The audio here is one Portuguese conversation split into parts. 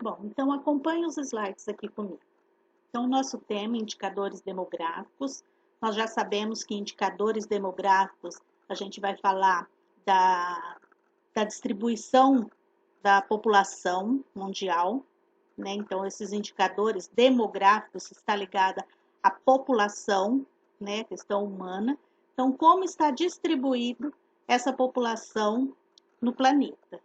Bom, então acompanhe os slides aqui comigo. Então, o nosso tema, indicadores demográficos. Nós já sabemos que indicadores demográficos, a gente vai falar da distribuição da população mundial, né? Então, esses indicadores demográficos está ligada à população, né? Questão humana. Então, como está distribuído essa população no planeta?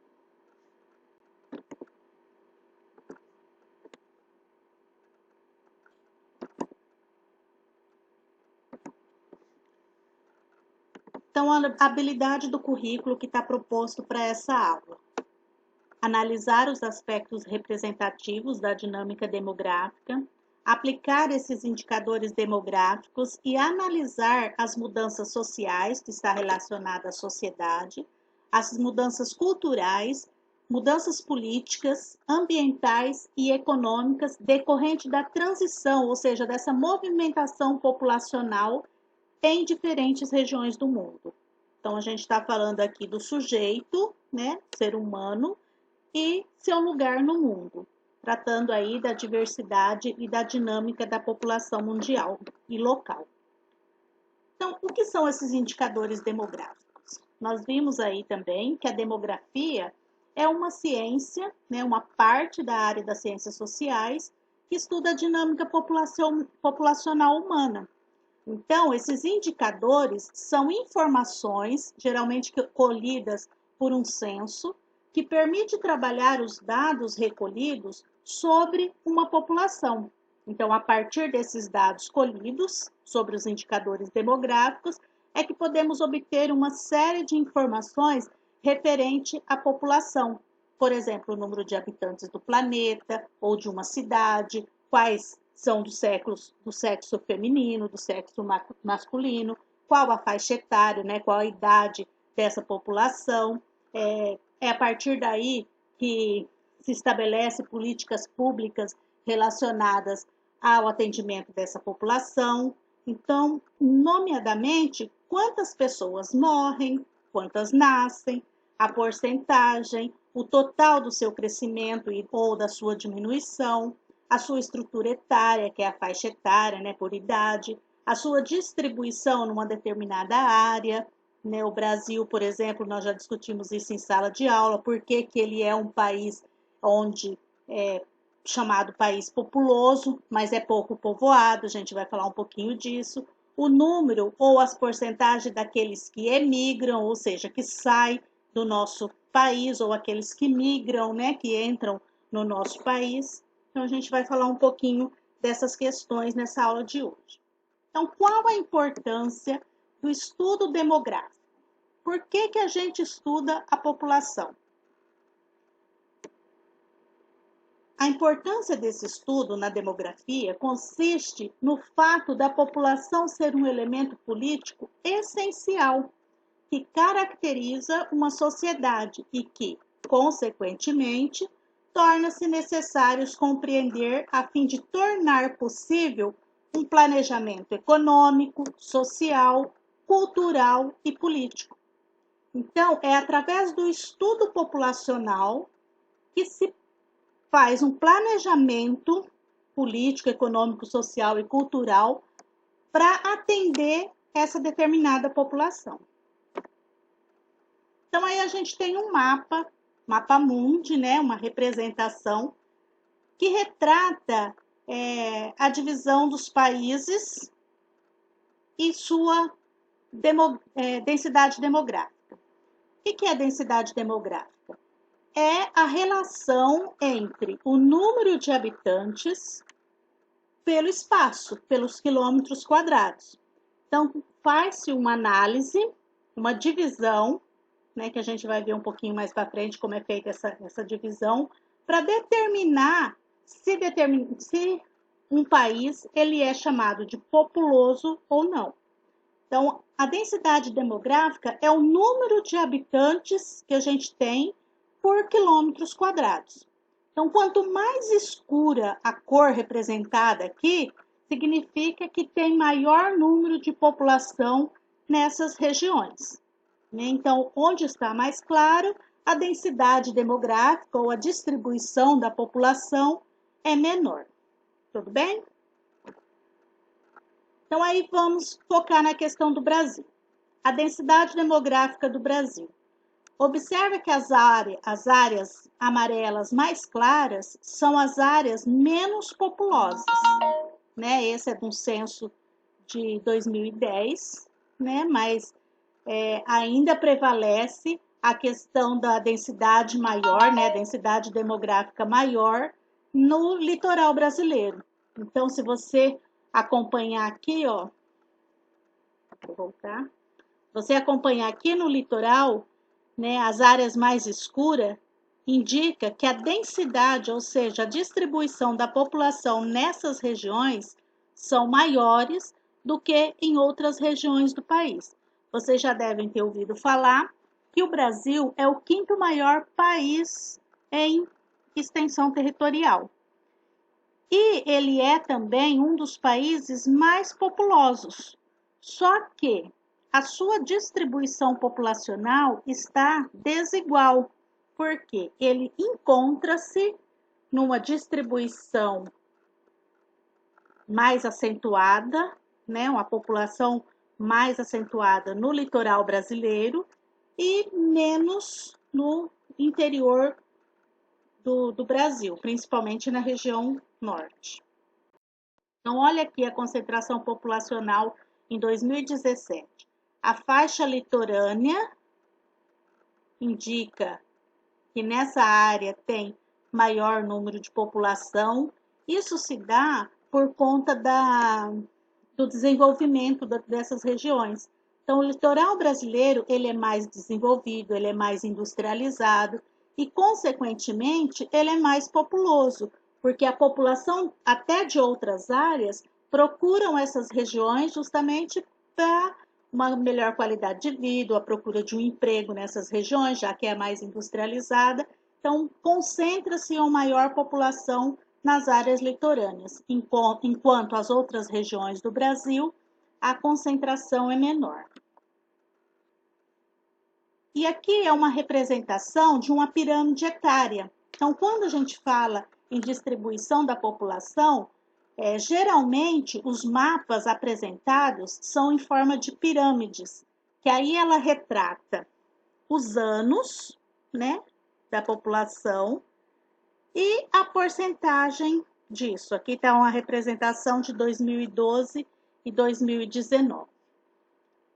Então, a habilidade do currículo que está proposto para essa aula. Analisar os aspectos representativos da dinâmica demográfica, aplicar esses indicadores demográficos e analisar as mudanças sociais que está relacionada à sociedade, as mudanças culturais, mudanças políticas, ambientais e econômicas decorrente da transição, ou seja, dessa movimentação populacional em diferentes regiões do mundo. Então, a gente está falando aqui do sujeito, né, ser humano, e seu lugar no mundo, tratando aí da diversidade e da dinâmica da população mundial e local. Então, o que são esses indicadores demográficos? Nós vimos aí também que a demografia é uma ciência, né, uma parte da área das ciências sociais que estuda a dinâmica populacional humana. Então, esses indicadores são informações, geralmente colhidas por um censo, que permite trabalhar os dados recolhidos sobre uma população. Então, a partir desses dados colhidos sobre os indicadores demográficos, é que podemos obter uma série de informações referente à população. Por exemplo, o número de habitantes do planeta ou de uma cidade, quais são do sexo feminino, do sexo masculino, qual a faixa etária, né, qual a idade dessa população. É a partir daí que se estabelece políticas públicas relacionadas ao atendimento dessa população. Então, nomeadamente, quantas pessoas morrem, quantas nascem, a porcentagem, o total do seu crescimento ou da sua diminuição, a sua estrutura etária, que é a faixa etária, né, por idade, a sua distribuição numa determinada área, né? O Brasil, por exemplo, nós já discutimos isso em sala de aula, porque ele é um país onde é chamado país populoso, mas é pouco povoado, a gente vai falar um pouquinho disso. O número ou as porcentagens daqueles que emigram, ou seja, que saem do nosso país, ou aqueles que migram, né, que entram no nosso país. Então, a gente vai falar um pouquinho dessas questões nessa aula de hoje. Então, qual a importância do estudo demográfico? Por que a gente estuda a população? A importância desse estudo na demografia consiste no fato da população ser um elemento político essencial que caracteriza uma sociedade e que, consequentemente, torna-se necessário compreender a fim de tornar possível um planejamento econômico, social, cultural e político. Então, é através do estudo populacional que se faz um planejamento político, econômico, social e cultural para atender essa determinada população. Então, aí a gente tem um mapa mundi, né, uma representação que retrata a divisão dos países e sua densidade demográfica. O que é a densidade demográfica? É a relação entre o número de habitantes pelo espaço, pelos quilômetros quadrados. Então, faz-se uma análise, uma divisão, né, que a gente vai ver um pouquinho mais para frente como é feita essa divisão, para determinar se um país ele é chamado de populoso ou não. Então, a densidade demográfica é o número de habitantes que a gente tem por quilômetros quadrados. Então, quanto mais escura a cor representada aqui, significa que tem maior número de população nessas regiões. Então, onde está mais claro, a densidade demográfica ou a distribuição da população é menor. Tudo bem? Então, aí vamos focar na questão do Brasil. A densidade demográfica do Brasil. Observe que as áreas amarelas mais claras são as áreas menos populosas, né? Esse é de um censo de 2010, né? Mas ainda prevalece a questão da densidade maior, né? Densidade demográfica maior no litoral brasileiro. Então, se você acompanhar aqui, ó, vou voltar. Você acompanhar aqui no litoral, né, as áreas mais escuras, indica que a densidade, ou seja, a distribuição da população nessas regiões são maiores do que em outras regiões do país. Vocês já devem ter ouvido falar que o Brasil é o quinto maior país em extensão territorial. E ele é também um dos países mais populosos. Só que a sua distribuição populacional está desigual, porque ele encontra-se numa distribuição mais acentuada, né, uma população mais acentuada no litoral brasileiro e menos no interior do Brasil, principalmente na região norte. Então, olha aqui a concentração populacional em 2017. A faixa litorânea indica que nessa área tem maior número de população. Isso se dá por conta do desenvolvimento dessas regiões. Então, o litoral brasileiro ele é mais desenvolvido, ele é mais industrializado e, consequentemente, ele é mais populoso, porque a população até de outras áreas procuram essas regiões justamente para uma melhor qualidade de vida, a procura de um emprego nessas regiões, já que é mais industrializada. Então, concentra-se uma maior população nas áreas litorâneas, enquanto as outras regiões do Brasil, a concentração é menor. E aqui é uma representação de uma pirâmide etária. Então, quando a gente fala em distribuição da população, geralmente os mapas apresentados são em forma de pirâmides, que aí ela retrata os anos, né, da população e a porcentagem disso. Aqui está uma representação de 2012 e 2019.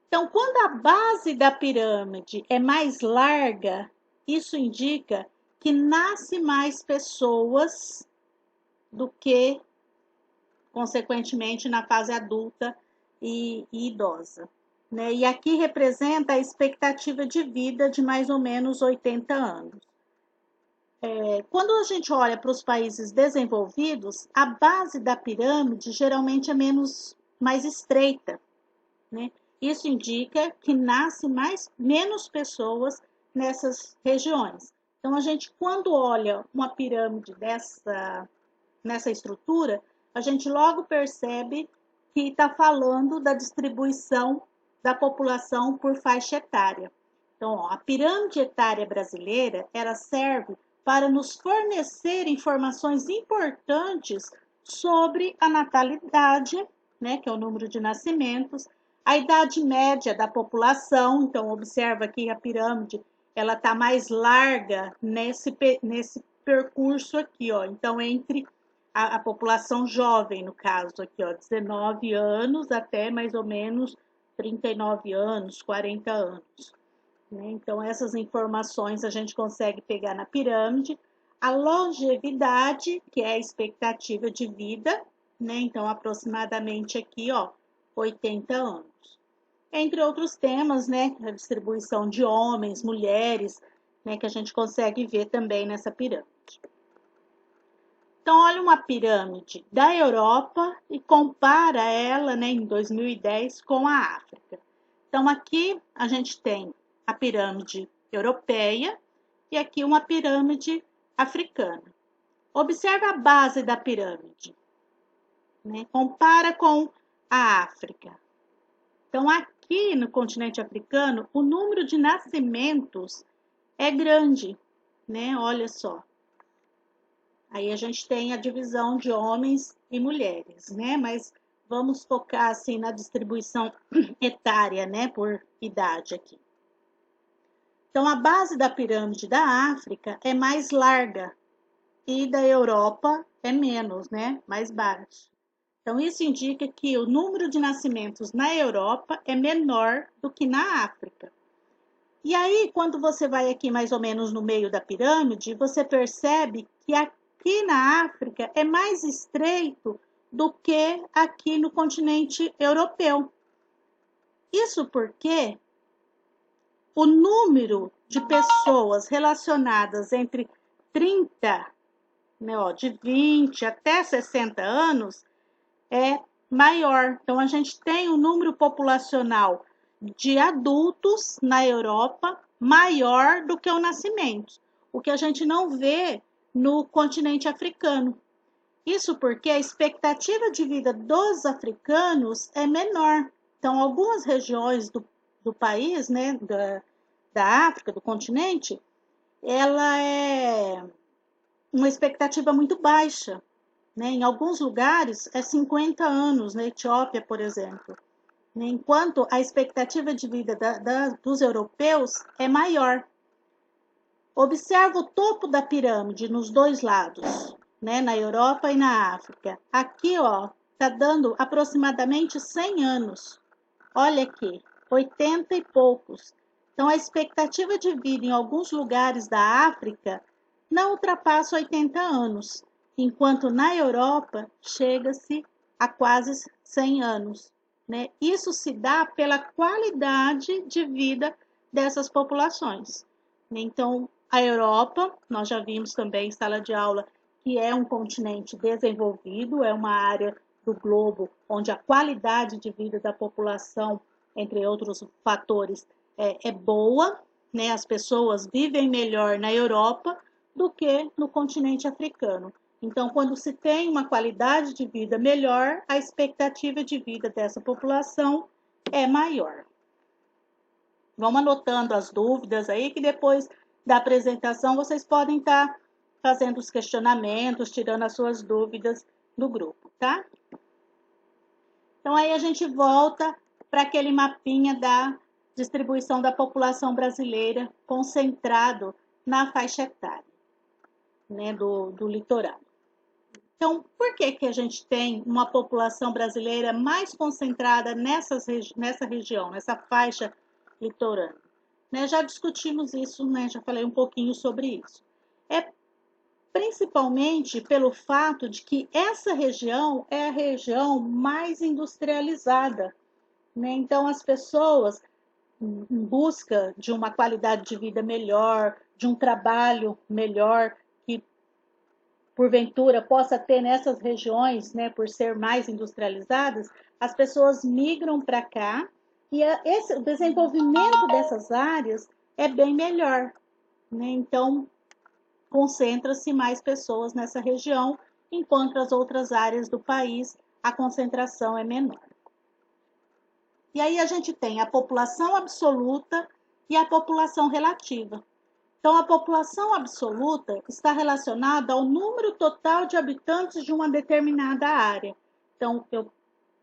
Então, quando a base da pirâmide é mais larga, isso indica que nasce mais pessoas do que, consequentemente, na fase adulta e idosa. Né? E aqui representa a expectativa de vida de mais ou menos 80 anos. Quando a gente olha para os países desenvolvidos, a base da pirâmide geralmente é mais estreita, né? Isso indica que nasce menos pessoas nessas regiões. Então, a gente, quando olha uma pirâmide nessa estrutura, a gente logo percebe que está falando da distribuição da população por faixa etária. Então, ó, a pirâmide etária brasileira, ela serve para nos fornecer informações importantes sobre a natalidade, né, que é o número de nascimentos, a idade média da população. Então, observa que a pirâmide ela está mais larga nesse percurso aqui, ó. Então, entre a população jovem, no caso aqui, ó, 19 anos até mais ou menos 39 anos, 40 anos. Né? Então, essas informações a gente consegue pegar na pirâmide. A longevidade, que é a expectativa de vida, né? Então, aproximadamente aqui, ó, 80 anos. Entre outros temas, né? A distribuição de homens, mulheres, né? Que a gente consegue ver também nessa pirâmide. Então, olha uma pirâmide da Europa e compara ela, né, em 2010 com a África. Então, aqui a gente tem a pirâmide europeia e aqui uma pirâmide africana. Observe a base da pirâmide, né? Compara com a África. Então, aqui no continente africano, o número de nascimentos é grande, né? Olha só. Aí a gente tem a divisão de homens e mulheres, né? Mas vamos focar assim na distribuição etária, né? Por idade aqui. Então, a base da pirâmide da África é mais larga e da Europa é menos, né? Mais baixo. Então, isso indica que o número de nascimentos na Europa é menor do que na África. E aí, quando você vai aqui mais ou menos no meio da pirâmide, você percebe que aqui na África é mais estreito do que aqui no continente europeu. Isso porque o número de pessoas relacionadas entre 30, né, de 20 até 60 anos é maior. Então, a gente tem um número populacional de adultos na Europa maior do que o nascimento, o que a gente não vê no continente africano. Isso porque a expectativa de vida dos africanos é menor. Então, algumas regiões do país, né, da África, do continente, ela é uma expectativa muito baixa, né? Em alguns lugares é 50 anos, na Etiópia, por exemplo, né? Enquanto a expectativa de vida dos europeus é maior. Observa o topo da pirâmide nos dois lados, né? Na Europa e na África. Aqui, ó, tá dando aproximadamente 100 anos. Olha aqui, 80 e poucos. Então, a expectativa de vida em alguns lugares da África não ultrapassa 80 anos, enquanto na Europa chega-se a quase 100 anos, né? Isso se dá pela qualidade de vida dessas populações. Então, a Europa, nós já vimos também em sala de aula, que é um continente desenvolvido, é uma área do globo onde a qualidade de vida da população, entre outros fatores, é boa, né? As pessoas vivem melhor na Europa do que no continente africano. Então, quando se tem uma qualidade de vida melhor, a expectativa de vida dessa população é maior. Vamos anotando as dúvidas aí, que depois da apresentação vocês podem estar fazendo os questionamentos, tirando as suas dúvidas do grupo, tá? Então, aí a gente volta para aquele mapinha da distribuição da população brasileira concentrado na faixa etária, né, do litoral. Então, por que a gente tem uma população brasileira mais concentrada nessa região, nessa faixa litorânea? Né, já discutimos isso, né, já falei um pouquinho sobre isso. É principalmente pelo fato de que essa região é a região mais industrializada, né? Então, as pessoas, em busca de uma qualidade de vida melhor, de um trabalho melhor, que porventura possa ter nessas regiões, né, por ser mais industrializadas, as pessoas migram para cá e o desenvolvimento dessas áreas é bem melhor, né? Então, concentra-se mais pessoas nessa região, enquanto as outras áreas do país a concentração é menor. E aí a gente tem a população absoluta e a população relativa. Então, a população absoluta está relacionada ao número total de habitantes de uma determinada área. Então, eu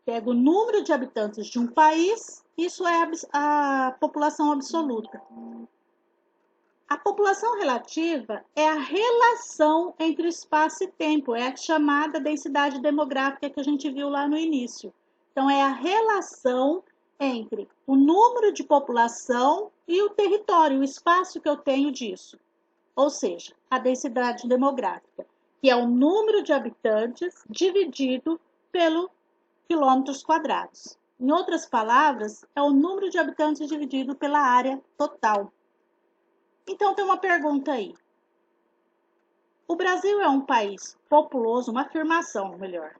pego o número de habitantes de um país, isso é a população absoluta. A população relativa é a relação entre espaço e tempo, é a chamada densidade demográfica que a gente viu lá no início. Então, é a relação entre o número de população e o território, o espaço que eu tenho disso. Ou seja, a densidade demográfica, que é o número de habitantes dividido pelo quilômetros quadrados. Em outras palavras, é o número de habitantes dividido pela área total. Então, tem uma pergunta aí. O Brasil é um país populoso, uma afirmação melhor.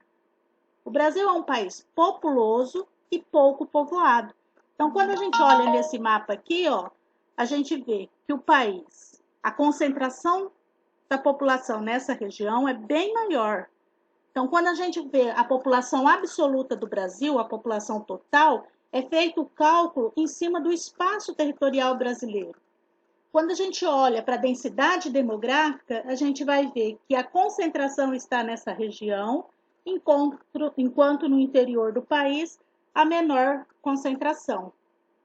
O Brasil é um país populoso e pouco povoado. Então, quando a gente olha nesse mapa aqui, ó, a gente vê que o país, a concentração da população nessa região é bem maior. Então, quando a gente vê a população absoluta do Brasil, a população total, é feito o cálculo em cima do espaço territorial brasileiro. Quando a gente olha para a densidade demográfica, a gente vai ver que a concentração está nessa região, enquanto no interior do país a menor concentração,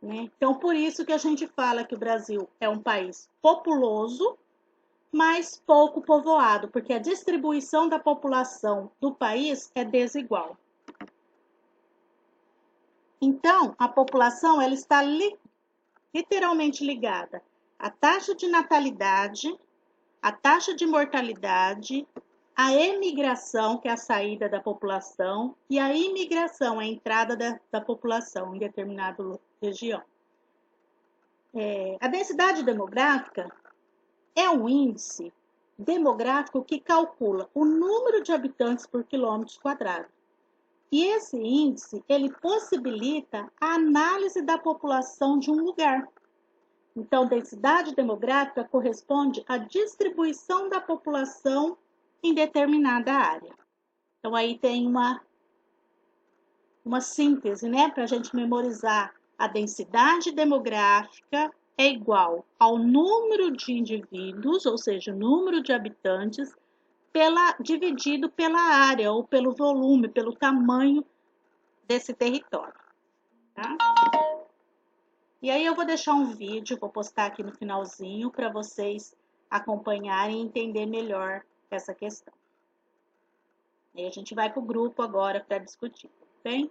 né? Então, por isso que a gente fala que o Brasil é um país populoso, mas pouco povoado, porque a distribuição da população do país é desigual. Então, a população ela está literalmente ligada à taxa de natalidade, à taxa de mortalidade, à emigração, que é a saída da população, e a imigração, a entrada da população em determinada região. A densidade demográfica é um índice demográfico que calcula o número de habitantes por quilômetro quadrado. E esse índice, ele possibilita a análise da população de um lugar. Então, densidade demográfica corresponde à distribuição da população em determinada área. Então, aí tem uma síntese, né, para a gente memorizar. A densidade demográfica é igual ao número de indivíduos, ou seja, o número de habitantes, dividido pela área, ou pelo volume, pelo tamanho desse território. Tá? E aí eu vou deixar um vídeo, vou postar aqui no finalzinho, para vocês acompanharem e entender melhor essa questão. E a gente vai para o grupo agora para discutir, bem?